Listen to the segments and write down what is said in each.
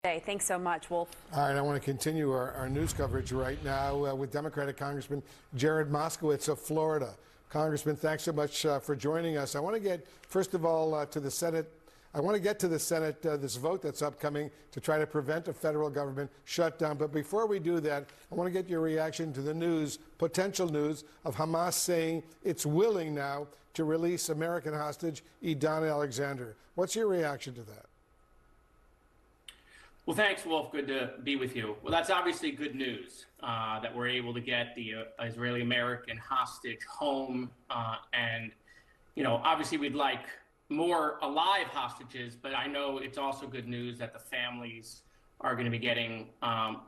Hey, thanks so much, Wolf. All right, I want to continue our news coverage right now with Democratic Congressman Jared Moskowitz of Florida. Congressman, thanks so much for joining us. I want to get, first of all, to the Senate. I want to get to the Senate, this vote that's upcoming to try to prevent a federal government shutdown. But before we do that, I want to get your reaction to the news, potential news, of Hamas saying it's willing now to release American hostage Idan Alexander. What's your reaction to that? Well, thanks, Wolf. Good to be with you. Well, that's obviously good news that we're able to get the Israeli-American hostage home. And, you know, obviously we'd like more alive hostages, but I know it's also good news that the families are going to be getting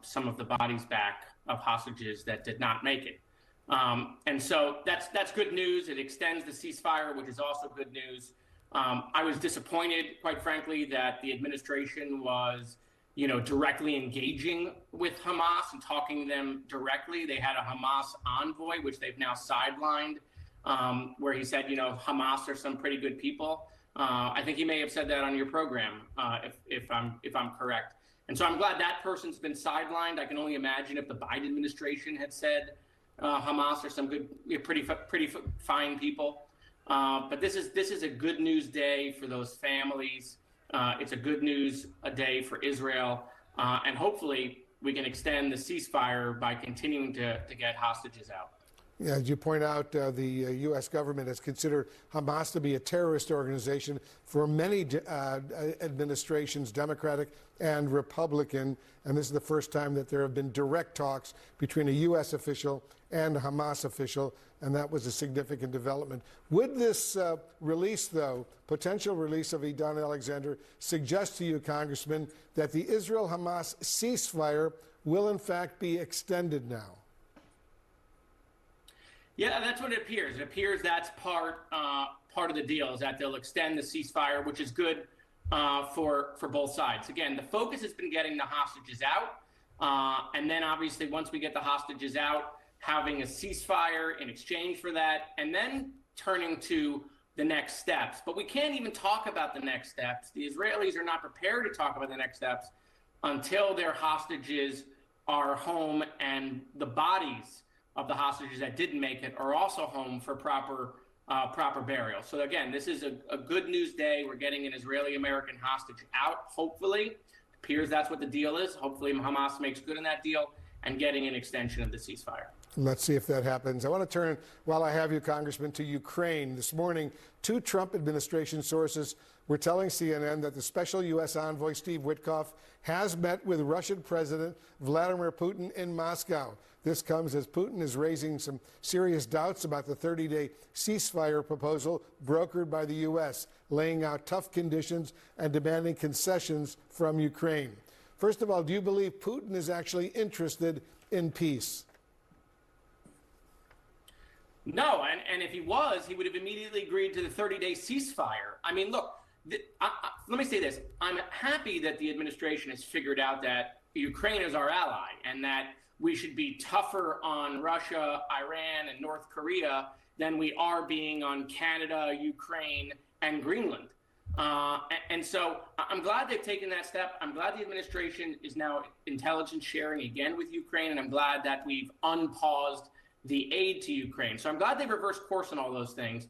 some of the bodies back of hostages that did not make it. And so that's good news. It extends the ceasefire, which is also good news. I was disappointed, quite frankly, that the administration was directly engaging with Hamas and talking to them directly. They had a Hamas envoy, which they've now sidelined, where he said, Hamas are some pretty good people. I think he may have said that on your program, if I'm correct. And so I'm glad that person's been sidelined. I can only imagine if the Biden administration had said Hamas are some good, pretty fine people. But this is a good news day for those families. It's a good news a day for Israel, and hopefully we can extend the ceasefire by continuing to get hostages out. Yeah, as you point out, the U.S. government has considered Hamas to be a terrorist organization for many administrations, Democratic and Republican, and this is the first time that there have been direct talks between a U.S. official and a Hamas official, and that was a significant development. Would this release, though, potential release of Idan Alexander, suggest to you, Congressman, that the Israel-Hamas ceasefire will in fact be extended now? Yeah, that's what it appears. It appears that's part of the deal, is that they'll extend the ceasefire, which is good for both sides. Again, the focus has been getting the hostages out, and then obviously once we get the hostages out, having a ceasefire in exchange for that, and then turning to the next steps. But we can't even talk about the next steps. The Israelis are not prepared to talk about the next steps until their hostages are home and the bodies of the hostages that didn't make it are also home for proper burial. So again, this is a good news day. We're getting an Israeli-American hostage out, hopefully. It appears that's what the deal is. Hopefully Hamas makes good on that deal and getting an extension of the ceasefire. Let's see if that happens. I want to turn, while I have you, Congressman, to Ukraine. This morning, two Trump administration sources were telling CNN that the special U.S. envoy, Steve Witkoff, has met with Russian President Vladimir Putin in Moscow. This comes as Putin is raising some serious doubts about the 30-day ceasefire proposal brokered by the U.S., laying out tough conditions and demanding concessions from Ukraine. First of all, do you believe Putin is actually interested in peace? No, and if he was, he would have immediately agreed to the 30-day ceasefire. I mean, look, let me say this. I'm happy that the administration has figured out that Ukraine is our ally and that we should be tougher on Russia, Iran, and North Korea than we are being on Canada, Ukraine, and Greenland. And so I'm glad they've taken that step. I'm glad the administration is now intelligence sharing again with Ukraine, and I'm glad that we've unpaused the aid to Ukraine. So I'm glad they reversed course on all those things.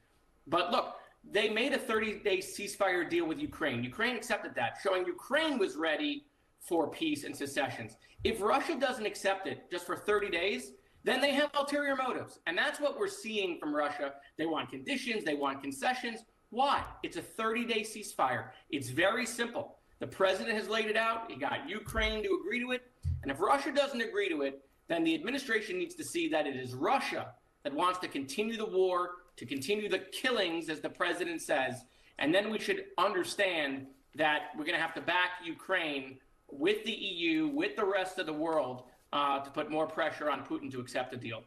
But look, they made a 30-day ceasefire deal with Ukraine. Ukraine accepted that, showing Ukraine was ready for peace and secessions. If Russia doesn't accept it just for 30 days, then they have ulterior motives. And that's what we're seeing from Russia. They want conditions, they want concessions. Why? It's a 30-day ceasefire. It's very simple. The president has laid it out. He got Ukraine to agree to it. And if Russia doesn't agree to it, then the administration needs to see that it is Russia that wants to continue the war, to continue the killings, as the president says. And then we should understand that we're going to have to back Ukraine with the EU, with the rest of the world, to put more pressure on Putin to accept the deal.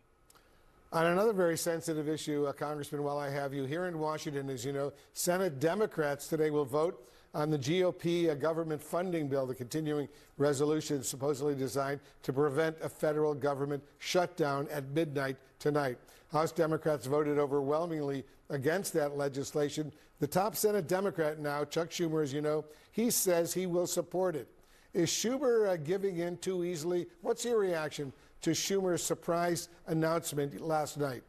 On another very sensitive issue, Congressman, while I have you, here in Washington, as you know, Senate Democrats today will vote on the GOP government funding bill, the continuing resolution supposedly designed to prevent a federal government shutdown at midnight tonight. House Democrats voted overwhelmingly against that legislation. The top Senate Democrat now, Chuck Schumer, as you know, he says he will support it. Is Schumer giving in too easily? What's your reaction to Schumer's surprise announcement last night?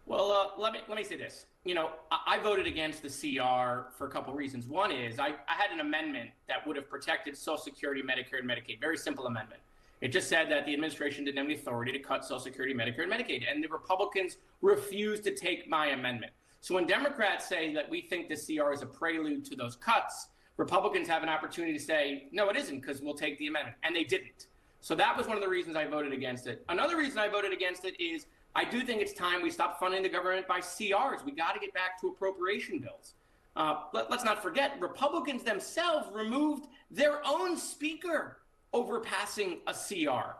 Well, let me say this. You know, I voted against the CR for a couple of reasons. One is I had an amendment that would have protected Social Security, Medicare, and Medicaid. Very simple amendment. It just said that the administration didn't have any authority to cut Social Security, Medicare, and Medicaid. And the Republicans refused to take my amendment. So when Democrats say that we think the CR is a prelude to those cuts, Republicans have an opportunity to say, no, it isn't, because we'll take the amendment. And they didn't. So that was one of the reasons I voted against it. Another reason I voted against it is I do think it's time we stop funding the government by CRs. We got to get back to appropriation bills. Let's not forget, Republicans themselves removed their own speaker over passing a CR.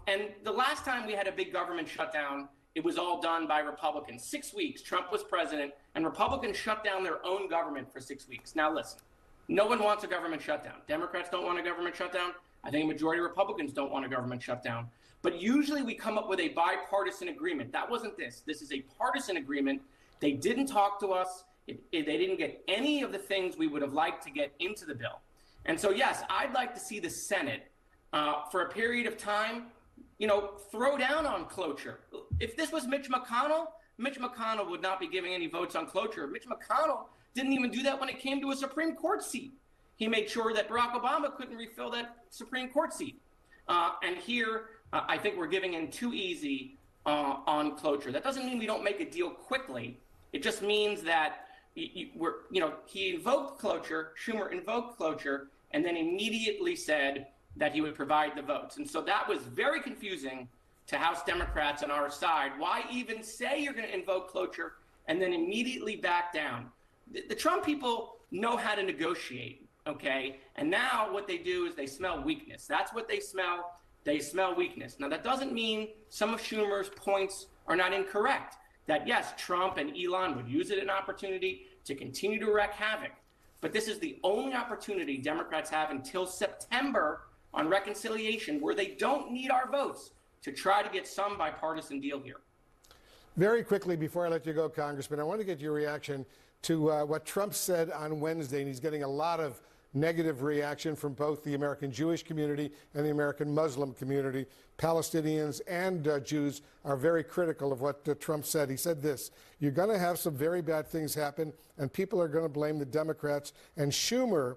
And the last time we had a big government shutdown, it was all done by Republicans. 6 weeks, Trump was president, and Republicans shut down their own government for 6 weeks. Now listen, no one wants a government shutdown. Democrats don't want a government shutdown. I think a majority of Republicans don't want a government shutdown. But usually we come up with a bipartisan agreement. That wasn't this. This is a partisan agreement. They didn't talk to us. They didn't get any of the things we would have liked to get into the bill. And so, yes, I'd like to see the Senate, for a period of time, you know, throw down on cloture. If this was Mitch McConnell would not be giving any votes on cloture. Mitch McConnell didn't even do that when it came to a Supreme Court seat. He made sure that Barack Obama couldn't refill that Supreme Court seat. And here, I think we're giving in too easy on cloture. That doesn't mean we don't make a deal quickly. It just means that he invoked cloture, Schumer invoked cloture, and then immediately said that he would provide the votes. And so that was very confusing to House Democrats on our side. Why even say you're going to invoke cloture and then immediately back down? The Trump people know how to negotiate, okay? And now what they do is they smell weakness. That's what they smell. They smell weakness. Now, that doesn't mean some of Schumer's points are not incorrect. That, yes, Trump and Elon would use it as an opportunity to continue to wreak havoc. But this is the only opportunity Democrats have until September on reconciliation, where they don't need our votes to try to get some bipartisan deal here. Very quickly, before I let you go, Congressman, I want to get your reaction to what Trump said on Wednesday, and he's getting a lot of negative reaction from both the American Jewish community and the American Muslim community. Palestinians and Jews are very critical of what Trump said. He said this: you're going to have some very bad things happen, and people are going to blame the Democrats. And Schumer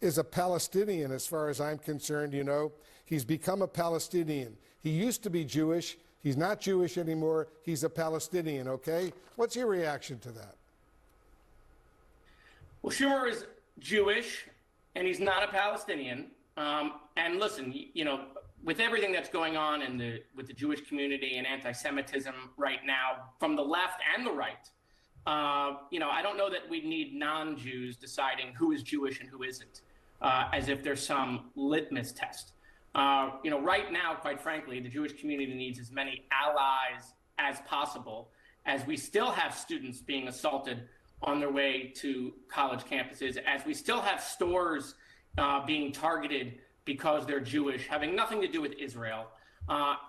is a Palestinian, as far as I'm concerned. You know, he's become a Palestinian. He used to be Jewish. He's not Jewish anymore. He's a Palestinian, okay? What's your reaction to that? Well, Schumer is Jewish, and he's not a Palestinian. And listen, you know, with everything that's going on with the Jewish community and anti-Semitism right now, from the left and the right, you know, I don't know that we need non-Jews deciding who is Jewish and who isn't, as if there's some litmus test. You know, right now, quite frankly, the Jewish community needs as many allies as possible, as we still have students being assaulted on their way to college campuses, as we still have stores being targeted because they're Jewish, having nothing to do with Israel,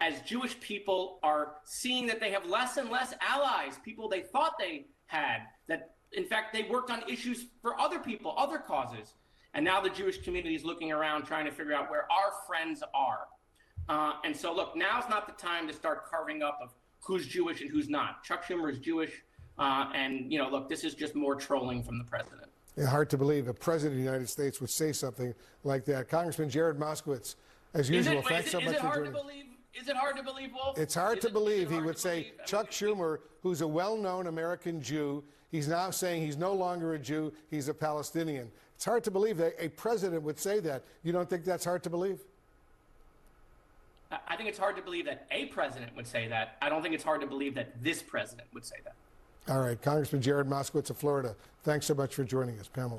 as Jewish people are seeing that they have less and less allies, people they thought they had, that in fact they worked on issues for other people, other causes. And now the Jewish community is looking around trying to figure out where our friends are. And so look, now's not the time to start carving up of who's Jewish and who's not. Chuck Schumer is Jewish. And, you know, look, this is just more trolling from the president. Yeah, hard to believe a president of the United States would say something like that. Congressman Jared Moskowitz, as usual, thanks so much for joining. Is it hard to believe, Wolf? It's hard to believe he would say Chuck Schumer, who's a well-known American Jew, he's now saying he's no longer a Jew, he's a Palestinian. It's hard to believe that a president would say that. You don't think that's hard to believe? I think it's hard to believe that a president would say that. I don't think it's hard to believe that this president would say that. All right, Congressman Jared Moskowitz of Florida, thanks so much for joining us. Pamela.